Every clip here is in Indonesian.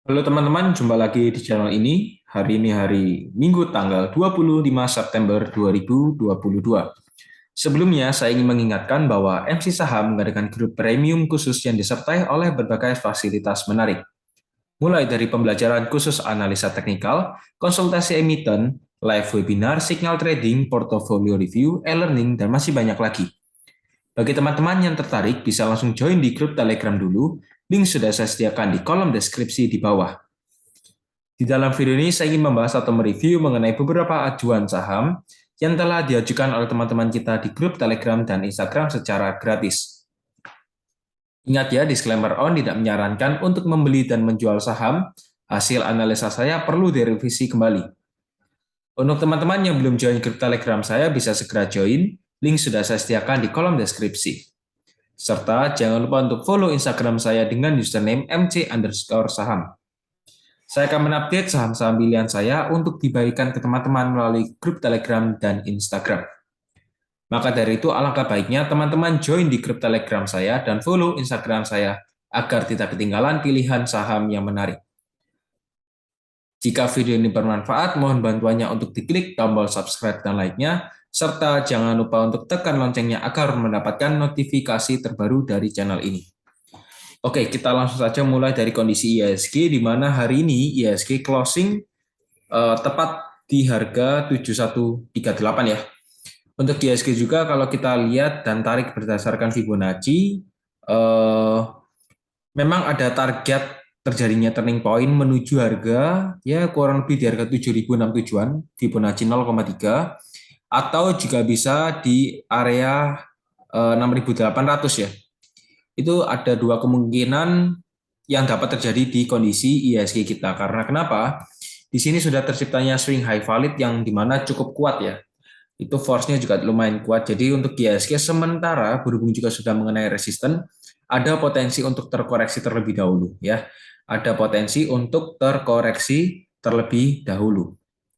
Halo teman-teman, jumpa lagi di channel ini. Hari ini hari Minggu tanggal 25 September 2022. Sebelumnya, saya ingin mengingatkan bahwa MC Saham mengadakan grup premium khusus yang disertai oleh berbagai fasilitas menarik. Mulai dari pembelajaran khusus analisa teknikal, konsultasi emiten, live webinar, signal trading, portfolio review, e-learning, dan masih banyak lagi. Bagi teman-teman yang tertarik, bisa langsung join di grup Telegram dulu. Link sudah saya sediakan di kolom deskripsi di bawah. Di dalam video ini saya ingin membahas atau mereview mengenai beberapa ajuan saham yang telah diajukan oleh teman-teman kita di grup Telegram dan Instagram secara gratis. Ingat ya, disclaimer on tidak menyarankan untuk membeli dan menjual saham. Hasil analisa saya perlu direvisi kembali. Untuk teman-teman yang belum join grup Telegram saya, bisa segera join. Link sudah saya sediakan di kolom deskripsi. Serta jangan lupa untuk follow Instagram saya dengan username mc_saham. Saya akan mengupdate saham-saham pilihan saya untuk dibagikan ke teman-teman melalui grup Telegram dan Instagram. Maka dari itu, alangkah baiknya teman-teman join di grup Telegram saya dan follow Instagram saya agar tidak ketinggalan pilihan saham yang menarik. Jika video ini bermanfaat, mohon bantuannya untuk diklik tombol subscribe dan like-nya, serta jangan lupa untuk tekan loncengnya agar mendapatkan notifikasi terbaru dari channel ini. Oke, kita langsung saja mulai dari kondisi IHSG, di mana hari ini IHSG closing tepat di harga 7138 ya. Untuk IHSG juga kalau kita lihat dan tarik berdasarkan Fibonacci, memang ada target terjadinya turning point menuju harga ya kurang lebih di harga 7067-an, Fibonacci 0,3, atau juga bisa di area 6800 ya. Itu ada dua kemungkinan yang dapat terjadi di kondisi IHSG kita. Karena kenapa? Di sini sudah terciptanya swing high valid yang dimana cukup kuat ya. Itu force-nya juga lumayan kuat. Jadi untuk IHSG sementara berhubung juga sudah mengenai resisten, ada potensi untuk terkoreksi terlebih dahulu ya. Ada potensi untuk terkoreksi terlebih dahulu.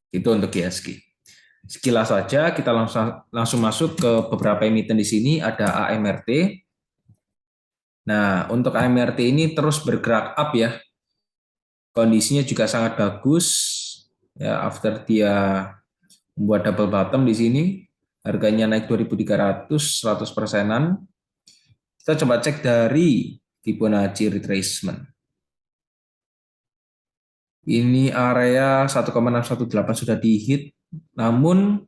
Itu untuk IHSG. Sekilas saja kita langsung masuk ke beberapa emiten di sini. Ada AMRT. Nah, untuk AMRT ini terus bergerak up ya. Kondisinya juga sangat bagus ya, after dia membuat double bottom di sini, harganya naik 2.300, 100 persenan. Kita coba cek dari Fibonacci retracement. Ini area 1,618 sudah dihit, namun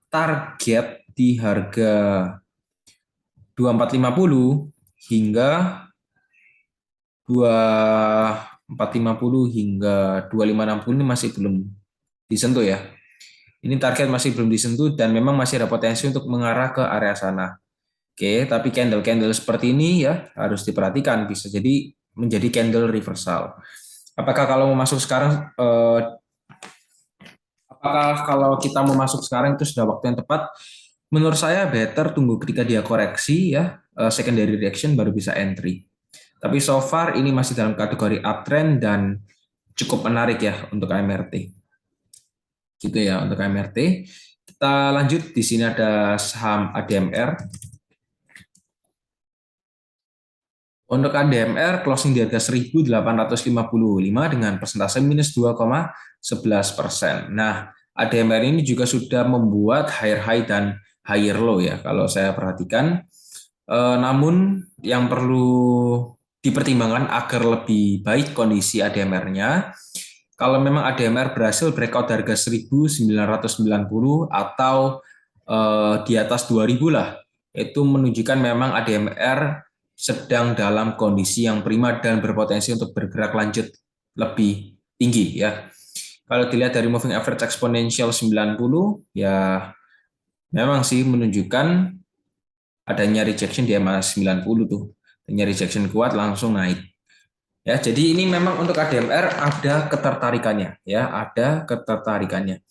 target di harga 2450 hingga 2450 hingga 2560 ini masih belum disentuh ya. Ini target masih belum disentuh dan memang masih ada potensi untuk mengarah ke area sana. Oke, tapi candle-candle seperti ini ya harus diperhatikan, bisa jadi menjadi candle reversal. Apakah kalau mau masuk sekarang, apakah kalau kita mau masuk sekarang itu sudah waktu yang tepat? Menurut saya better tunggu ketika dia koreksi ya, secondary reaction baru bisa entry. Tapi so far ini masih dalam kategori uptrend dan cukup menarik ya untuk AMRT. Gitu ya untuk AMRT. Kita lanjut, di sini ada saham ADMR. Untuk ADMR closing di harga 1.855 dengan persentase minus 2,11%. Nah, ADMR ini juga sudah membuat higher high dan higher low ya kalau saya perhatikan. Namun yang perlu dipertimbangkan agar lebih baik kondisi ADMR-nya, kalau memang ADMR berhasil breakout harga 1.990 atau di atas 2.000 lah, itu menunjukkan memang ADMR sedang dalam kondisi yang prima dan berpotensi untuk bergerak lanjut lebih tinggi ya. Kalau dilihat dari moving average exponential 90 ya memang sih menunjukkan adanya rejection di MA 90 tuh. Adanya rejection kuat langsung naik. Ya, jadi ini memang untuk ADMR ada ketertarikannya ya, ada ketertarikannya.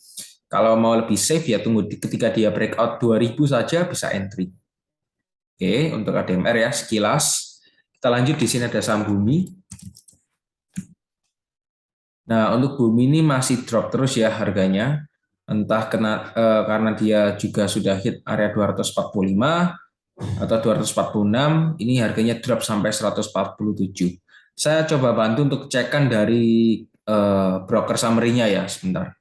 Kalau mau lebih safe ya tunggu ketika dia breakout 2000 saja bisa entry. Oke, untuk ADMR ya sekilas. Kita lanjut, di sini ada saham Bumi. Nah, untuk Bumi ini masih drop terus ya harganya. Entah karena dia juga sudah hit area 245 atau 246, ini harganya drop sampai 147. Saya coba bantu untuk cekkan dari broker summary-nya ya, sebentar.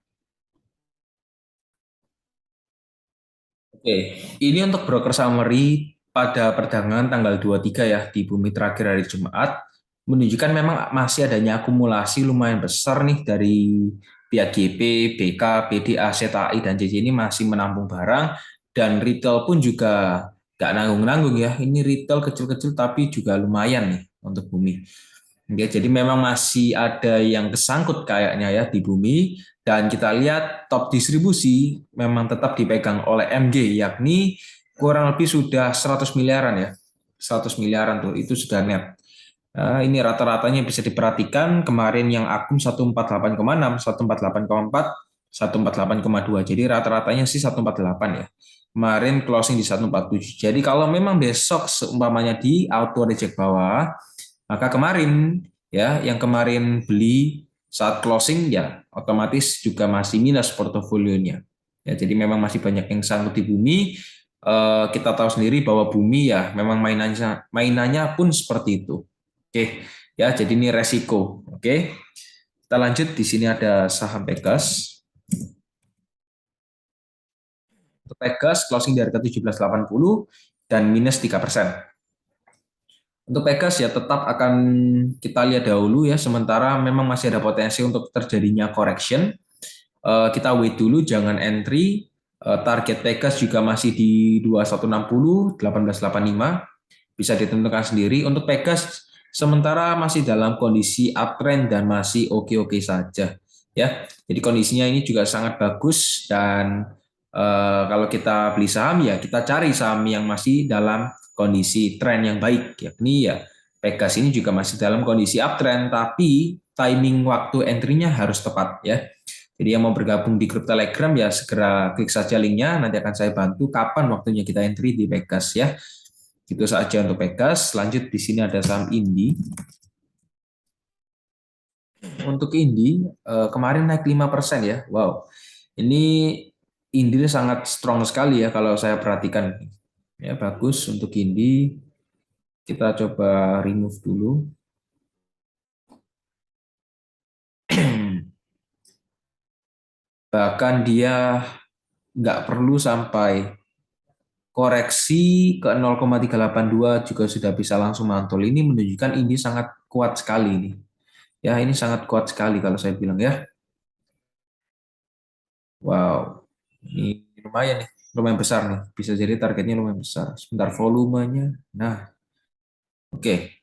Oke, ini untuk broker summary pada perdagangan tanggal 23 ya di bumi terakhir hari Jumat menunjukkan memang masih adanya akumulasi lumayan besar nih dari pihak GP, BK, BDA, ZAI, dan JJ ini masih menampung barang dan retail pun juga nggak nanggung-nanggung ya. Ini retail kecil-kecil tapi juga lumayan nih untuk bumi. Oke, jadi memang masih ada yang kesangkut kayaknya ya di bumi dan kita lihat top distribusi memang tetap dipegang oleh MG yakni kurang lebih sudah 100 miliaran ya. 100 miliaran tuh itu sudah net. Nah, ini rata-ratanya bisa diperhatikan kemarin yang akum 148,6, 148,4, 148,2. Jadi rata-ratanya sih 148 ya. Kemarin closing di 147. Jadi kalau memang besok seumpamanya di auto reject bawah, maka kemarin ya yang kemarin beli saat closing ya otomatis juga masih minus portofolionya. Ya, jadi memang masih banyak yang sangkut di bumi. Kita tahu sendiri bahwa bumi ya memang mainannya pun seperti itu. Oke, ya jadi ini resiko. Oke, kita lanjut di sini ada saham Pegas. Untuk Pegas closing di harga 17,80 dan minus 3%. Untuk Pegas ya tetap akan kita lihat dahulu ya, sementara memang masih ada potensi untuk terjadinya correction. Kita wait dulu, jangan entry. Target Pegas juga masih di 2160, 1885. Bisa ditentukan sendiri. Untuk Pegas sementara masih dalam kondisi uptrend dan masih oke-oke saja. Ya, jadi kondisinya ini juga sangat bagus dan kalau kita beli saham ya kita cari saham yang masih dalam kondisi tren yang baik, yakni ya Pegas ini juga masih dalam kondisi uptrend, tapi timing waktu entry-nya harus tepat ya. Jadi yang mau bergabung di grup Telegram ya segera klik saja linknya, nanti akan saya bantu kapan waktunya kita entry di Pegas ya. Itu saja untuk Pegas. Lanjut di sini ada saham Indi. Untuk Indi kemarin naik 5% ya. Wow. Ini Indi sangat strong sekali ya kalau saya perhatikan. Ya bagus untuk Indi. Kita coba remove dulu. Bahkan dia nggak perlu sampai koreksi ke 0,382 juga sudah bisa langsung mantul. Ini menunjukkan Indi sangat kuat sekali ini. Ya, ini sangat kuat sekali kalau saya bilang ya. Wow, ini lumayan nih, lumayan besar nih. Bisa jadi targetnya lumayan besar. Sebentar volumenya. Nah, oke.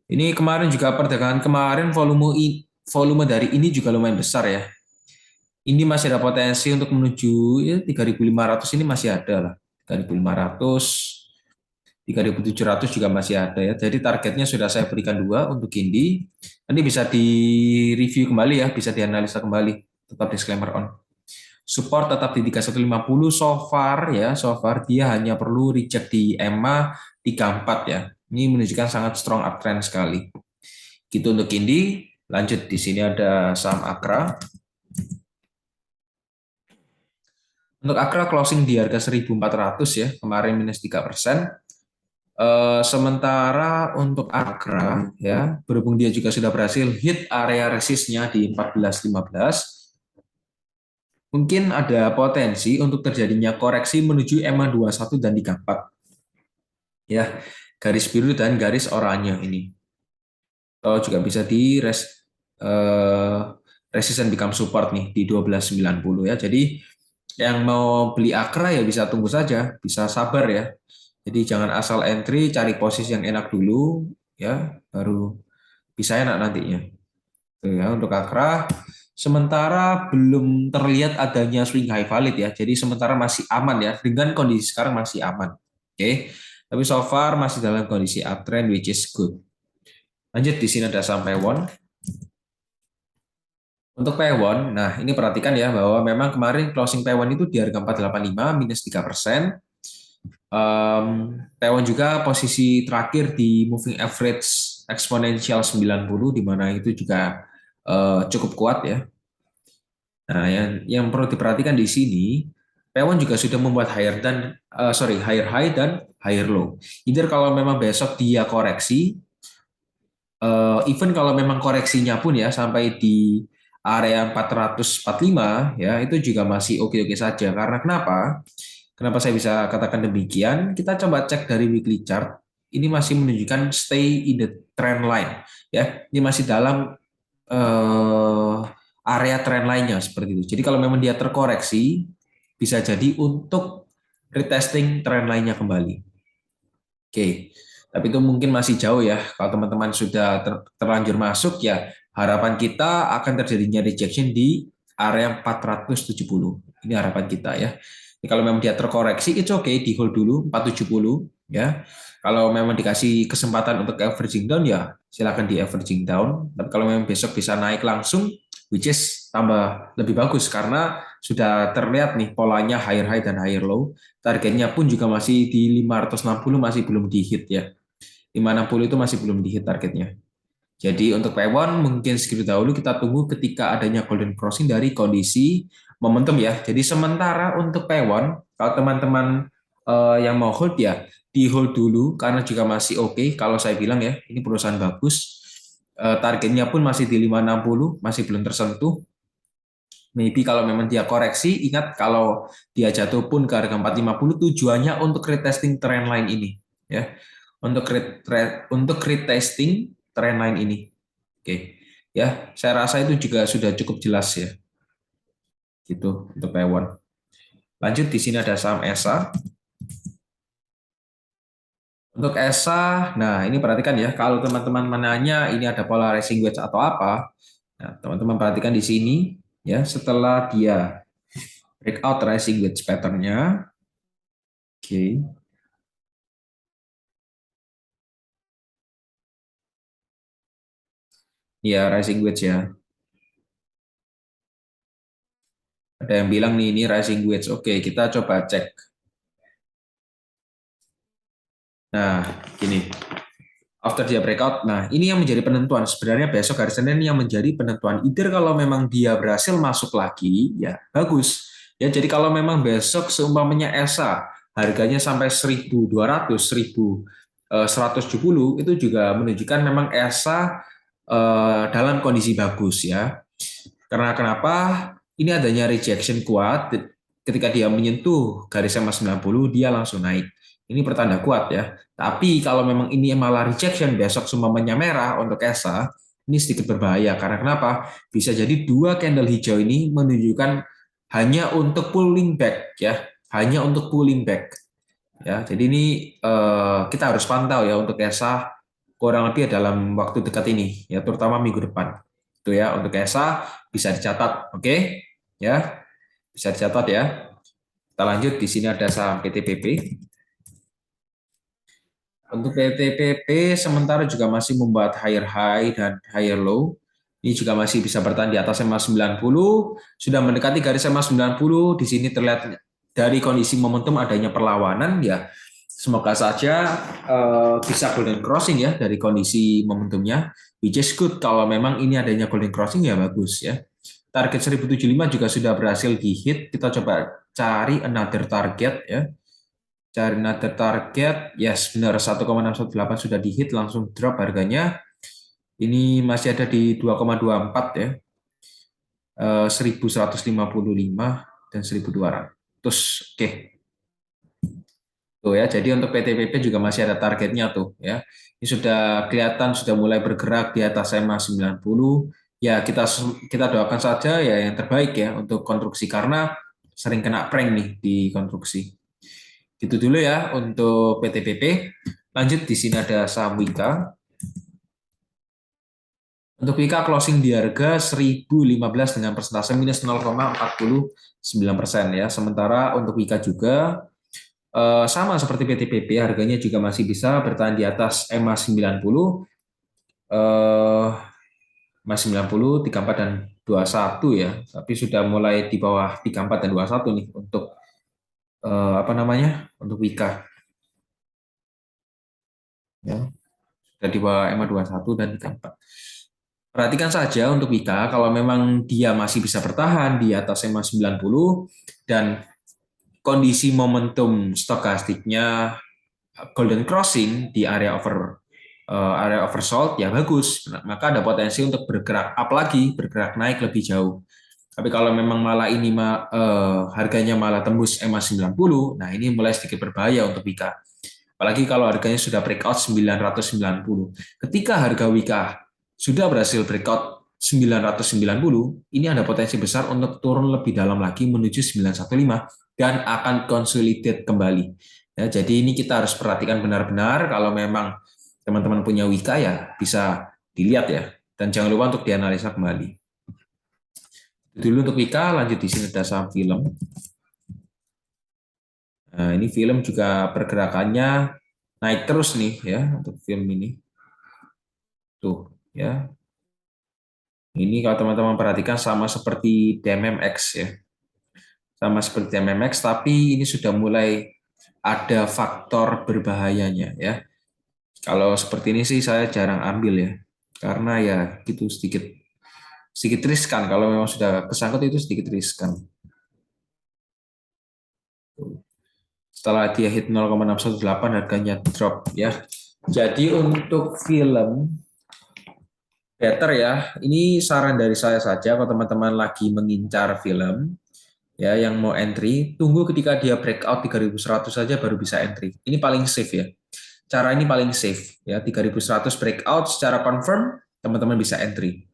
Ini kemarin juga perdagangan kemarin volume dari ini juga lumayan besar ya. Ini masih ada potensi untuk menuju ya 3.500 ini masih ada lah. 3.500, 3.700 juga masih ada ya. Jadi targetnya sudah saya berikan dua untuk Indi. Nanti bisa di-review kembali ya, bisa dianalisa kembali. Tetap disclaimer on. Support tetap di 3150 so far ya, so far dia hanya perlu reject di EMA 34 ya. Ini menunjukkan sangat strong uptrend sekali. Gitu untuk Indi. Lanjut di sini ada saham Akra. Untuk Akra closing di harga 1.400 ya, kemarin minus 3%. Sementara untuk Akra ya, berhubung dia juga sudah berhasil hit area resistnya di 14.15, mungkin ada potensi untuk terjadinya koreksi menuju EMA 21 dan 34. Ya, garis biru dan garis oranye ini. Atau juga bisa di resistance become support nih di 1290 ya. Jadi yang mau beli Akra ya bisa tunggu saja, bisa sabar ya. Jadi jangan asal entry, cari posisi yang enak dulu ya, baru bisa enak nantinya. Tuh ya, untuk Akra sementara belum terlihat adanya swing high valid ya. Jadi sementara masih aman ya, dengan kondisi sekarang masih aman. Oke. Tapi so far masih dalam kondisi uptrend which is good. Lanjut di sini ada saham Pewon. Untuk Pewon, nah ini perhatikan ya bahwa memang kemarin closing Pewon itu di harga 485 minus 3%. Pewon juga posisi terakhir di moving average eksponensial 90 di mana itu juga cukup kuat ya. Nah, yang perlu diperhatikan di sini, Pewon juga sudah membuat higher high dan higher low. Either kalau memang besok dia koreksi even kalau memang koreksinya pun ya sampai di area 445 ya itu juga masih oke-oke saja. Karena kenapa? Kenapa saya bisa katakan demikian? Kita coba cek dari weekly chart. Ini masih menunjukkan stay in the trend line ya. Ini masih dalam eh, area trend lainnya seperti itu. Jadi kalau memang dia terkoreksi bisa jadi untuk retesting trend lainnya kembali. Oke, tapi itu mungkin masih jauh ya. Kalau teman-teman sudah terlanjur masuk ya, harapan kita akan terjadinya rejection di area 470. Ini harapan kita ya. Jadi kalau memang dia terkoreksi, itu oke, di hold dulu 470 ya. Kalau memang dikasih kesempatan untuk averaging down ya, silakan di averaging down. Tapi kalau memang besok bisa naik langsung, which is tambah lebih bagus karena sudah terlihat nih polanya higher high dan higher low. Targetnya pun juga masih di 560, masih belum di-hit ya. 560 itu masih belum di-hit targetnya. Jadi untuk P1 mungkin segitu dahulu, kita tunggu ketika adanya golden crossing dari kondisi momentum ya. Jadi sementara untuk P1, kalau teman-teman yang mau hold ya, di hold dulu karena juga masih oke. Kalau saya bilang ya, ini perusahaan bagus. Targetnya pun masih di 560, masih belum tersentuh. Maybe kalau memang dia koreksi, ingat kalau dia jatuh pun ke harga 450 tujuannya untuk retesting trend line ini ya. Untuk retesting trend line ini. Oke. Ya, saya rasa itu juga sudah cukup jelas ya. Gitu untuk Taiwan. Lanjut di sini ada saham ESA. Untuk ESA, nah ini perhatikan ya, kalau teman-teman menanya ini ada polarizing wedge atau apa, nah teman-teman perhatikan di sini ya, setelah dia breakout rising wedge pattern-nya, oke. Ya, rising wedge ya. Ada yang bilang nih ini rising wedge. Oke, kita coba cek. Nah, gini. After dia breakout, nah ini yang menjadi penentuan. Sebenarnya besok hari Senin yang menjadi penentuan. Either kalau memang dia berhasil masuk lagi, ya bagus. Ya, jadi kalau memang besok seumpamanya ESA harganya sampai 1.200, 1.170 itu juga menunjukkan memang ESA dalam kondisi bagus ya. Karena kenapa? Ini adanya rejection kuat ketika dia menyentuh garis EMA 90 dia langsung naik. Ini pertanda kuat ya. Tapi kalau memang ini malah rejection besok semuanya merah untuk ESA, ini sedikit berbahaya karena kenapa? Bisa jadi dua candle hijau ini menunjukkan hanya untuk pulling back ya, hanya untuk pulling back ya. Jadi ini kita harus pantau ya untuk ESA kurang lebih dalam waktu dekat ini ya, terutama minggu depan. Itu ya untuk ESA bisa dicatat, oke? Ya, bisa dicatat ya. Kita lanjut di sini ada saham PTPP. Untuk PTPP sementara juga masih membuat higher high dan higher low. Ini juga masih bisa bertahan di atas EMA 90, sudah mendekati garis EMA 90. Di sini terlihat dari kondisi momentum adanya perlawanan ya. Semoga saja bisa golden crossing ya dari kondisi momentumnya. Which is good, kalau memang ini adanya golden crossing ya bagus ya. Target 1075 juga sudah berhasil di hit. Kita coba cari another target ya. Cari another target, yes benar 1,618 sudah di hit, langsung drop harganya. Ini masih ada di 2,24 ya, 1155 dan 1200. Oke. Tuh ya, jadi untuk PTPP juga masih ada targetnya tuh ya. Ini sudah kelihatan sudah mulai bergerak di atas EMA 90. Ya kita doakan saja ya yang terbaik ya untuk konstruksi karena sering kena prank nih di konstruksi. Itu dulu ya untuk PTPP. Lanjut di sini ada saham Wika. Untuk Wika closing di harga 1015 dengan persentase minus 0,49% ya. Sementara untuk Wika juga sama seperti PTPP, harganya juga masih bisa bertahan di atas EMA 90, EMA 90, 34 dan 21 ya. Tapi sudah mulai di bawah 34 dan 21 nih untuk apa namanya? Untuk Wika ya. Sudah di bawah EMA 21 dan 34. Perhatikan saja untuk Wika, kalau memang dia masih bisa bertahan di atas EMA 90 dan kondisi momentum stokastiknya golden crossing di area over area oversold, ya bagus. Maka ada potensi untuk bergerak up lagi, bergerak naik lebih jauh. Tapi kalau memang malah ini harganya malah tembus EMA 90, nah ini mulai sedikit berbahaya untuk Wika. Apalagi kalau harganya sudah breakout 990. Ketika harga Wika sudah berhasil breakout 990, ini ada potensi besar untuk turun lebih dalam lagi menuju 915 dan akan consolidate kembali. Ya, jadi ini kita harus perhatikan benar-benar kalau memang teman-teman punya Wika ya bisa dilihat ya. Dan jangan lupa untuk dianalisa kembali. Dulu untuk Wika, lanjut di sini ada saham film. Nah, ini film juga pergerakannya naik terus nih ya untuk film ini. Tuh ya. Ini kalau teman-teman perhatikan sama seperti DMMX ya. Sama seperti DMMX tapi ini sudah mulai ada faktor berbahayanya ya. Kalau seperti ini sih saya jarang ambil ya. Karena ya gitu sedikit riskan kalau memang sudah kesangkut itu sedikit riskan. Setelah dia hit 0,618 harganya drop ya. Jadi untuk film better ya. Ini saran dari saya saja kalau teman-teman lagi mengincar film ya yang mau entry, tunggu ketika dia breakout 3100 saja baru bisa entry. Ini paling safe ya. Cara ini paling safe ya. 3100 breakout secara confirm teman-teman bisa entry.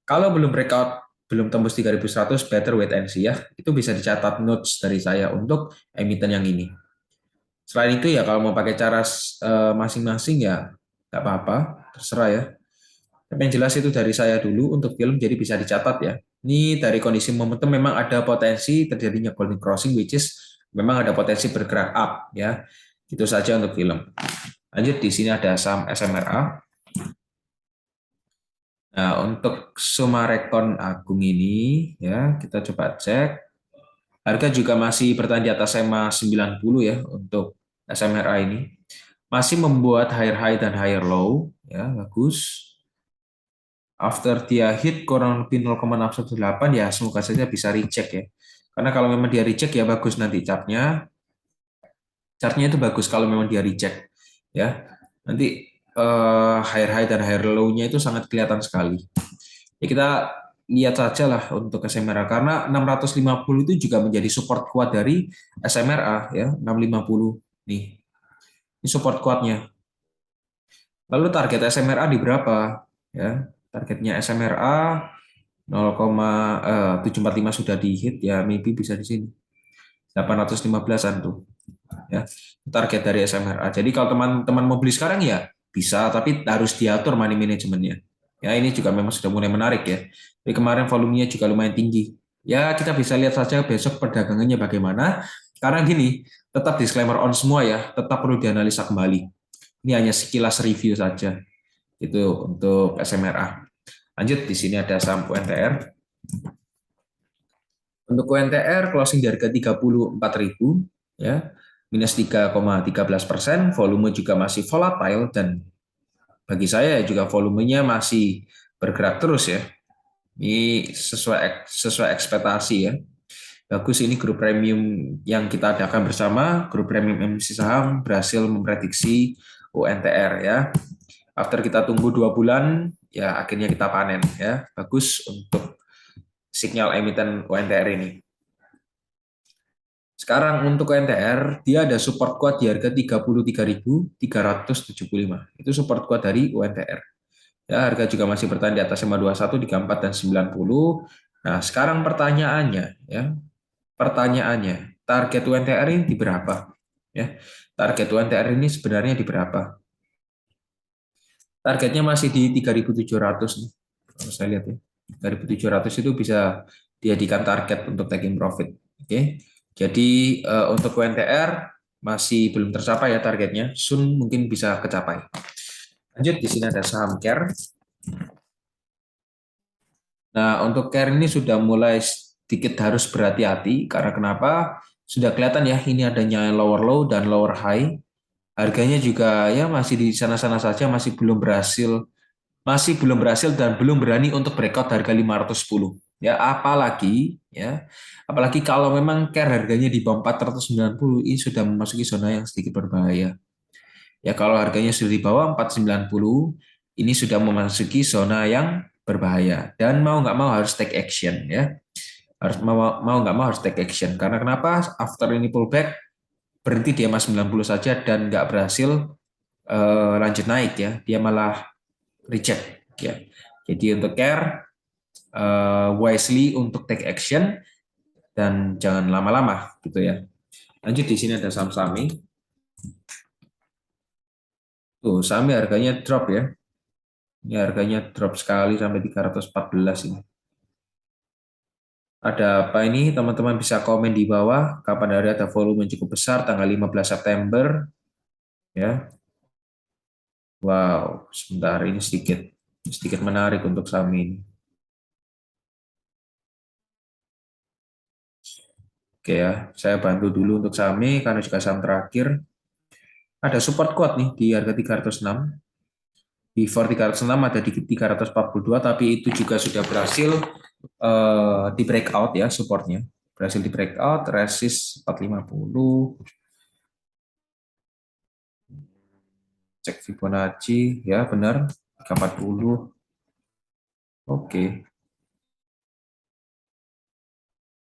Kalau belum breakout, belum tembus 3100, better wait and see ya. Itu bisa dicatat notes dari saya untuk emiten yang ini. Selain itu ya kalau mau pakai cara masing-masing ya nggak apa-apa, terserah ya. Tapi yang jelas itu dari saya dulu untuk film, jadi bisa dicatat ya. Ini dari kondisi momentum memang ada potensi terjadinya golden crossing, which is memang ada potensi bergerak up ya. Itu saja untuk film. Lanjut di sini ada saham SMRA. Nah, untuk Sumarekon Agung ini ya kita coba cek. Harga juga masih bertahan di atas EMA 90 ya untuk SMRA ini. Masih membuat higher high dan higher low ya, bagus. After dia hit kurang lebih 0,618 ya semoga saja bisa recheck ya. Karena kalau memang dia recheck ya bagus nanti chartnya. Chartnya itu bagus kalau memang dia recheck ya. Nanti higher high dan higher low-nya itu sangat kelihatan sekali. Ya kita lihat saja lah untuk SMRA karena 650 itu juga menjadi support kuat dari SMRA ya, 650 nih. Ini support kuatnya. Lalu target SMRA di berapa? Ya, targetnya SMRA 0,745 sudah di hit ya, maybe bisa di sini 815-an tuh ya target dari SMRA. Jadi kalau teman-teman mau beli sekarang ya bisa, tapi harus diatur money manajemennya ya. Ini juga memang sudah mulai menarik ya. Jadi kemarin volumenya juga lumayan tinggi ya. Kita bisa lihat saja besok perdagangannya bagaimana, karena gini, tetap disclaimer on semua ya, tetap perlu dianalisa kembali. Ini hanya sekilas review saja itu untuk SMRA. Lanjut di sini ada saham UNTR. Untuk UNTR closing di harga 34.000 ya, minus 3,13%, volume juga masih volatile dan bagi saya juga volumenya masih bergerak terus ya. Ini sesuai ekspektasi ya. Bagus, ini grup premium yang kita adakan bersama, grup premium emisi saham berhasil memprediksi UNTR ya. After kita tunggu 2 bulan, ya akhirnya kita panen ya. Bagus untuk sinyal emiten UNTR ini. Sekarang untuk UNTR, dia ada support kuat di harga 33.375. Itu support kuat dari UNTR. Ya, harga juga masih bertahan di atas 521, 34 dan 90. Nah, sekarang pertanyaannya ya. Pertanyaannya, target UNTR ini di berapa? Ya. Target UNTR ini sebenarnya di berapa? Targetnya masih di 3.700 nih. Kalau saya lihat ya. 3.700 itu bisa dijadikan target untuk taking profit. Oke. Jadi untuk UNTR masih belum tercapai ya targetnya. Soon mungkin bisa kecapai. Lanjut di sini ada saham Care. Nah, untuk Care ini sudah mulai sedikit harus berhati-hati karena kenapa? Sudah kelihatan ya ini adanya lower low dan lower high. Harganya juga ya masih di sana-sana saja, masih belum berhasil dan belum berani untuk breakout harga 510 ya. Apalagi kalau memang Care harganya di bawah 490, ini sudah memasuki zona yang sedikit berbahaya Ya kalau harganya sudah di bawah 490, ini sudah memasuki zona yang berbahaya dan mau nggak mau harus take action ya. Harus mau nggak mau harus take action. Karena kenapa? After ini pullback berhenti di EMA 90 saja dan nggak berhasil lanjut naik ya. Dia malah reject ya. Jadi untuk care wisely untuk take action dan jangan lama-lama gitu ya. Lanjut di sini ada saham Sami. Tuh, Sami harganya drop ya. Ini harganya drop sekali sampai 314 ini. Ada apa ini? Teman-teman bisa komen di bawah kapan hari ada volume cukup besar tanggal 15 September ya. Wow, sebentar ini sedikit menarik untuk saham ini. Oke ya, saya bantu dulu untuk saham ini karena juga saham terakhir. Ada support kuat nih di harga 306. Before 306 ada di 342, tapi itu juga sudah berhasil di breakout ya supportnya. Berhasil di breakout, resist 450. Cek Fibonacci ya benar 340. Oke,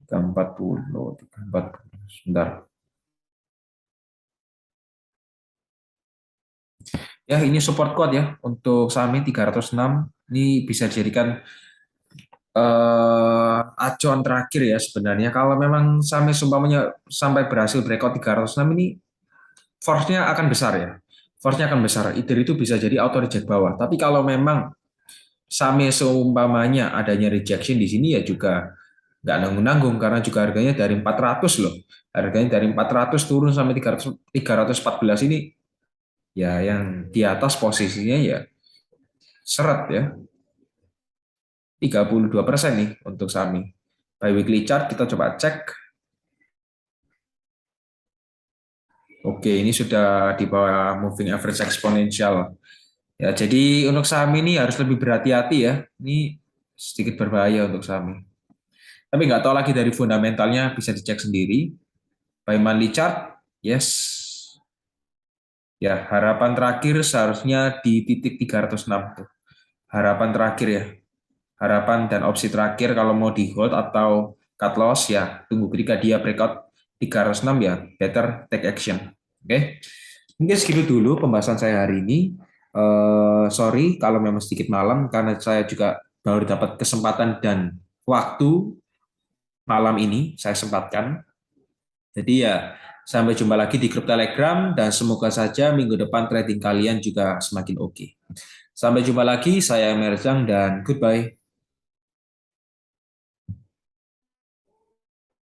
340, 340. Sebentar. Ya, ini support kuat ya untuk saham ini 306. Ini bisa dijadikan acuan terakhir ya sebenarnya. Kalau memang saham seumpamanya sampai berhasil breakout 306 ini force-nya akan besar ya. Force-nya akan besar. Either itu bisa jadi auto reject bawah. Tapi kalau memang saham seumpamanya adanya rejection di sini ya juga nggak nanggung-nanggung karena juga harganya dari 400 loh. Harganya dari 400 turun sampai 314 ini ya yang di atas posisinya ya seret ya 32% nih untuk saham ini. By weekly chart kita coba cek. Oke, ini sudah di bawah moving average exponential. Ya, jadi untuk saham ini harus lebih berhati-hati ya. Ini sedikit berbahaya untuk saham ini. Tapi nggak tahu lagi dari fundamentalnya bisa dicek sendiri. By monthly chart, yes. Ya, harapan terakhir seharusnya di titik 306 tuh. Harapan terakhir ya. Harapan dan opsi terakhir kalau mau di hold atau cut loss ya tunggu ketika dia breakout 306 ya better take action. Oke. Mungkin segitu dulu pembahasan saya hari ini. Sorry kalau memang sedikit malam karena saya juga baru dapat kesempatan dan waktu malam ini saya sempatkan. Jadi ya sampai jumpa lagi di grup Telegram dan semoga saja minggu depan trading kalian juga semakin oke. Sampai jumpa lagi, saya Merjang dan goodbye.